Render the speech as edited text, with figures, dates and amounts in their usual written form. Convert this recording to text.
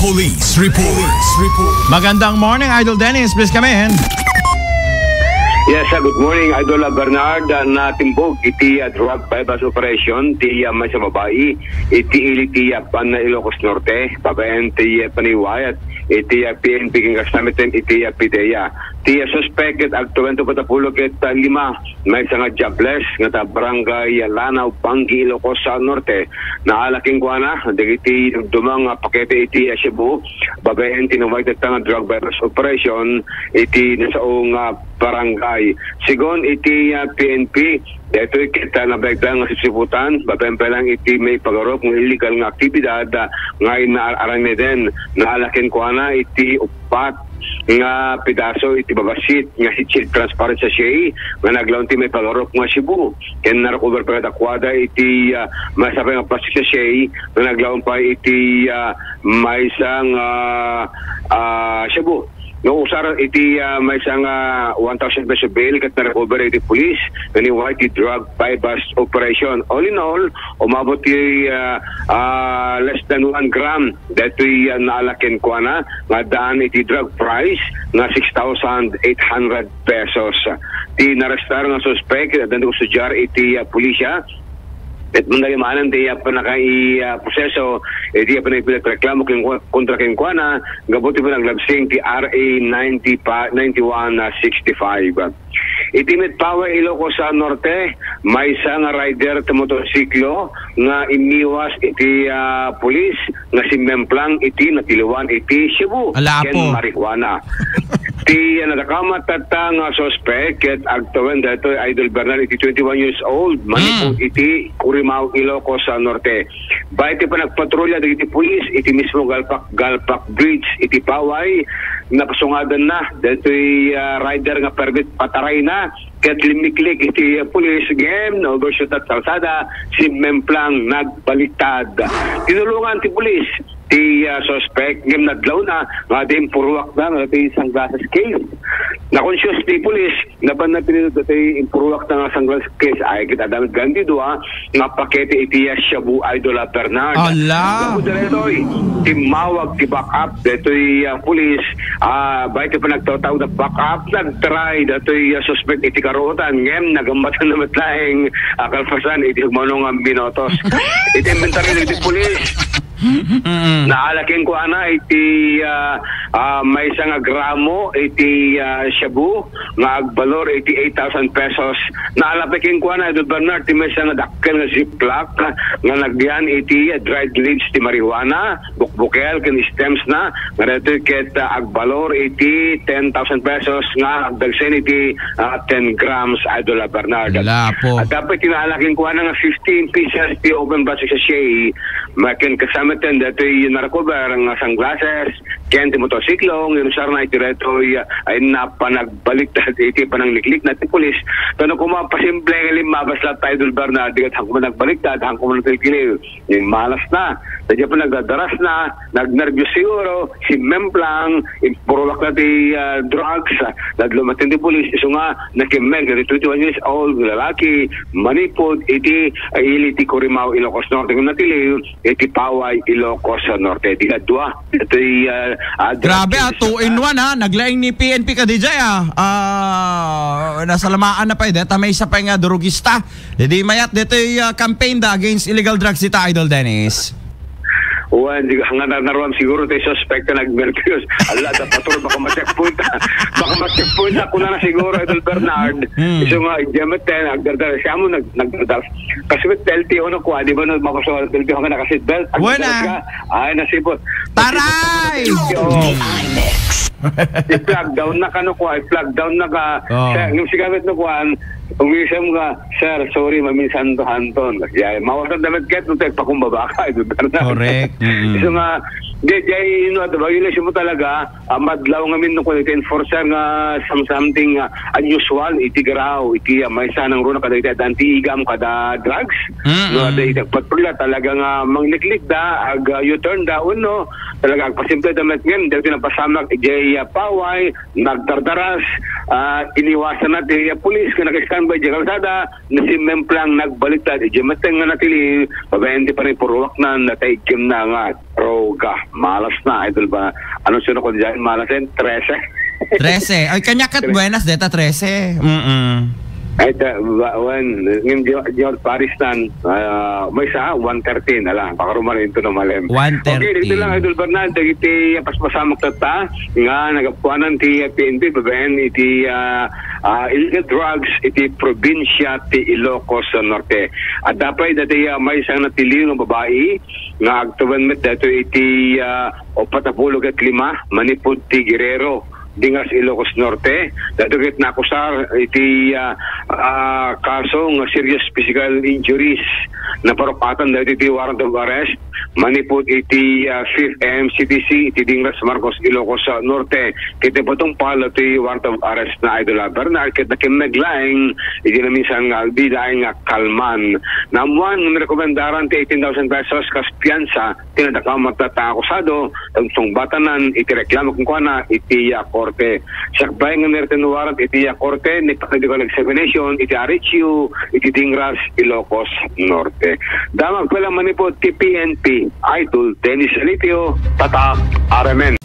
Police Report. Magandang morning, Idol Dennis. Please come in. Yes, good morning, Idol Bernard. Natimbog iti drug bypass operation ti may sa babae iti iliti pan Ilocos Norte babaen ti paniwayat iti PNP king kasamitin iti PIDEA. Ti suspected agtuwento patapulog ket 5 may nga jobless nga ta barangay Lanao, Bangi, Ilocos Norte na alaking kuana digiti dumang pakete iti Cebu babaen tinawag nga drug bypass operation iti nasaong barangay. Sigon iti PNP, dito kita nabagdang sisiputan, babempelang iti may pagarop ng illegal nga aktibidad ngayon na arane din na alakin ko na iti upat nga pedaso iti babasit nga si child transparent sa siya nga naglaon ti may pagarop nga Cebu ken narecover pa dakwada iti masapay nga plastic sa siya nga naglaon pa iti may isang Cebu. No, usara iti may isang 1,000 peso bail kat na-recover iti police naniwag iti drug bypass operation. All in all, umabot iti less than 1 gram dato'y naalakin ko na nga daan iti drug price nga 6,800 pesos. Ti narestar nga suspect dando ko sudyar iti pulisya at mandalimanan di proseso di reklamo kontra king kuana gabuti po naglabsing ti RA 9165. Itimit Power Ilocos Norte may isang rider sa motorsiklo nga imiwas iti pulis nga si Memplang iti natiluan iti Cebu ken marijuana. Ti nadakamat tatang suspect ket agtawan dato Idol Bernard iti 21 years old manipod iti Curimao, Ilocos Norte. Baiti pa nagpatrolya iti pulis iti mismo Galpak Bridge iti Paway napasungadan na dato'y rider nga permit pataray na ket limiklik iti pulis game na overshoot at kalsada si Memplang nagbaliktad. Tinulungan ti pulis ti suspect game nadlaw na nga di impuruwak na nga ti sunglasses case. Na-conscious ti pulis na ba na pinunod ti impuruwak na nga sunglasses case ay kita damit ganti doa nga pakete iti Cebu Idol Bernard. Allah! Deto'y timawag ti backup deto'y pulis baiti pa nagtaw-taw na backup nagtry deto'y suspect iti karutan ngem nagambatan na matlaing kalpasan iti humanong binotos. Iti inventory iti pulis naalakin ko ana iti may isang gramo iti Cebu nga agbalor iti 8,000 pesos. Naalapikin ko ana Idol Bernard ti may isang dakkel nga ziplock nga nagdiyan iti dried leaves ti marijuana bukbukel ken stems na nga dito ket agbalor iti 10,000 pesos nga agdagsen iti 10 grams Idol Bernard. At dapat tinaalakin ko ana nga 15 pieces ti open plastic sa siya makin kasama ten dato'y narecover ang sunglasses ken ti motorsiklo yung sar na iti reto'y ay napanagbaliktad iti panangliklik na ti pulis pero kung mapasimple nga limabas lang tayo Idol Bernard digat hangko man nagbaliktad hangko man nagkilil yung malas na sadya pa nagdadaras na nagnervyos siguro si Memplang impurulak na ti drugs naglumatin ti pulis iso nga nakimeng 21 years old lalaki manipod iti iliti Curimao, Ilocos Norte kung natili iti Paway, Ilocos Norte. Di kadwa. Ito'y grabe 2-in-1 naglaing ni PNP ka DJ nasalamaan na pa deta may isa pa nga drugista. Di mayat dito'y campaign against illegal drugs dito Idol Dennis. Hindi hanggang naroon siguro tayo suspect na nag-mercurius. Allah, dapat baka ma-checkpoint ako na siguro Idol Bernard. So nga, i-jamet tayo, nagdardar. Siya mo nagdardar. Kasi with LTO na kuha, di ba nagmakusok LTO ka nakaseatbelt? Wala! Ay, nasipot. Taray! I-flag down na ka no kuha, i-flag down na ka. Yung sigamit no kuha, umisam ka, sir, sorry, maminsan to hanton. Mawasan damit ket, no tayo pakumbaba ka. Correct. So nga, violation mo talaga, madlaw nga min no kuha, enforcer nga something unusual, iti garaw, iti may sanang runa kada iti anti-igam kada drugs. No, iti patpula talaga nga mangliklik da, ag U-turn da, uno, talaga agpasimple damit ngayon, dahil pinapasamak ijay paway, nagtartaras, iniwasan natin pulis, kanakiskan ba ijay kalsada, nasimemplang nagbaliktad, ijay mateng nga natili, pabayandi pa rin puruwak na nataikim na nga, droga, malas na, idol ba? Anong sino ko dyan, malas yan? 13? 13. Ay, kanyakat buenas, deta 13. Ay, ngayon, George Paris nan, may sa 113, ala, pakaruman ito na malem. 113. Okay, dito lang, Idol Bernal, iti paspasamak tata, nga nagapuanan ti PNP, babayan iti illegal drugs, iti probinsya ti Ilocos Norte. At dapat dati may isang natili ng babae, nga agtuban met dato iti 45 manipod ti Guerrero, Dingas Ilocos Norte. Dadugit na akusar iti kaso ng serious physical injuries na parupatan dahil iti warrant of arrest manipod iti 5th MCTC iti Dingas Marcos Ilocos Norte. Kita po itong palo iti warrant of arrest na Idol Bernal kita kimnaglaing iti na minsan di daing kalman. Namuan ng rekomendaran ti 18,000 pesos kas piyansa tinadakamat na akusado tungsong batanan iti reklamo kung kuana iti korte. Sakbay ng American warrant iti korte ni medical examination iti RHU iti Dingas Ilocos Norte. Damag pala manipod ti PNP Idol Dennis Litio Tata RMN.